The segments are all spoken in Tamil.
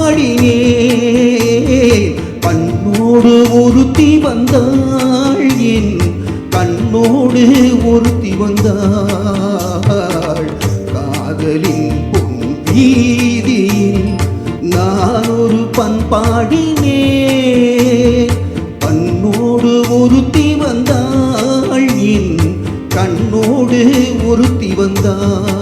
பாடினேன். கண்ணோடு ஒருத்தி வந்தாள், என் கண்ணோடு ஒருத்தி வந்தாள். காதலின் பொன் வீதியில் நான் ஒரு பண்பாடினேன். கண்ணோடு ஒருத்தி வந்தாள், என் கண்ணோடு ஒருத்தி வந்தாள்.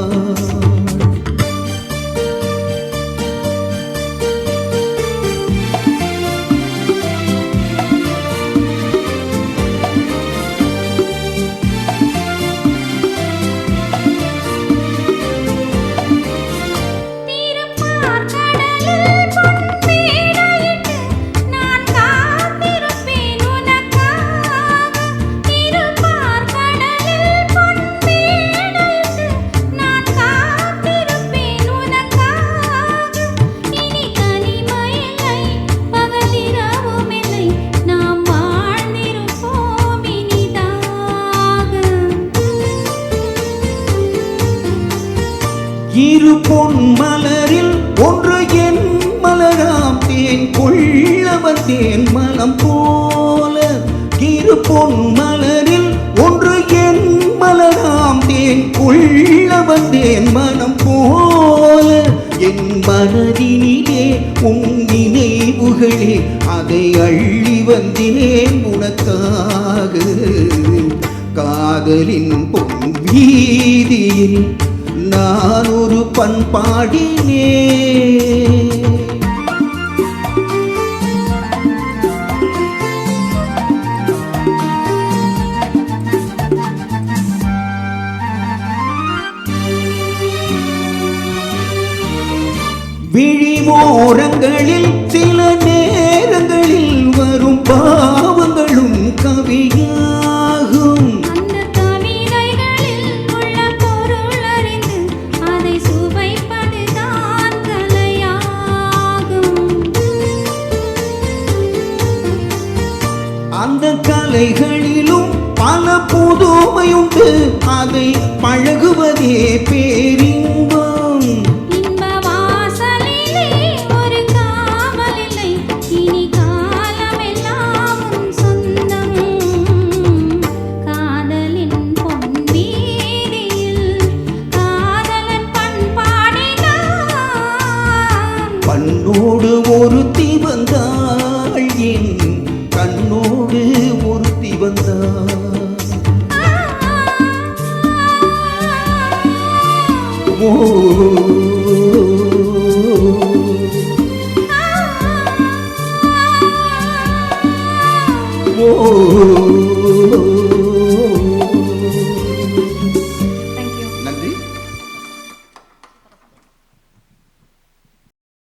இரு பொன் மலரில் ஒன்று என் மலராம், தேன் கொள்ள வந்தேன் மனம் போல. இரு பொன் மலரில் ஒன்று என் மலராம், தேன் கொள்ள வந்தேன் மனம் போல. என் மனதினிலே உன் நினைவுகளே, அதை அள்ளி வந்தேன் உனக்காக. காதலின் பொன் வீதியில் நான் ஒரு பண்பாடினேன். விழிமோரங்களில் சில நேரங்களில் வரும் பாவங்களும் கவியாகும். அந்த கலைகளிலும் பல புதுமையுண்டு, அதை பழகுவதே பேரின்பம். இன்ப வாசலிலே ஒரு காவல் இல்லை, இனி காலமெல்லாம் உன் சொந்தம். காதலின் பொன் வீதியில் காதலன் பண்பாடினான். பண்ணோடு ஒருத்தி வந்தாள், என் கண்ணோடு ஒருத்தி வந்தாள். ஓ ஓ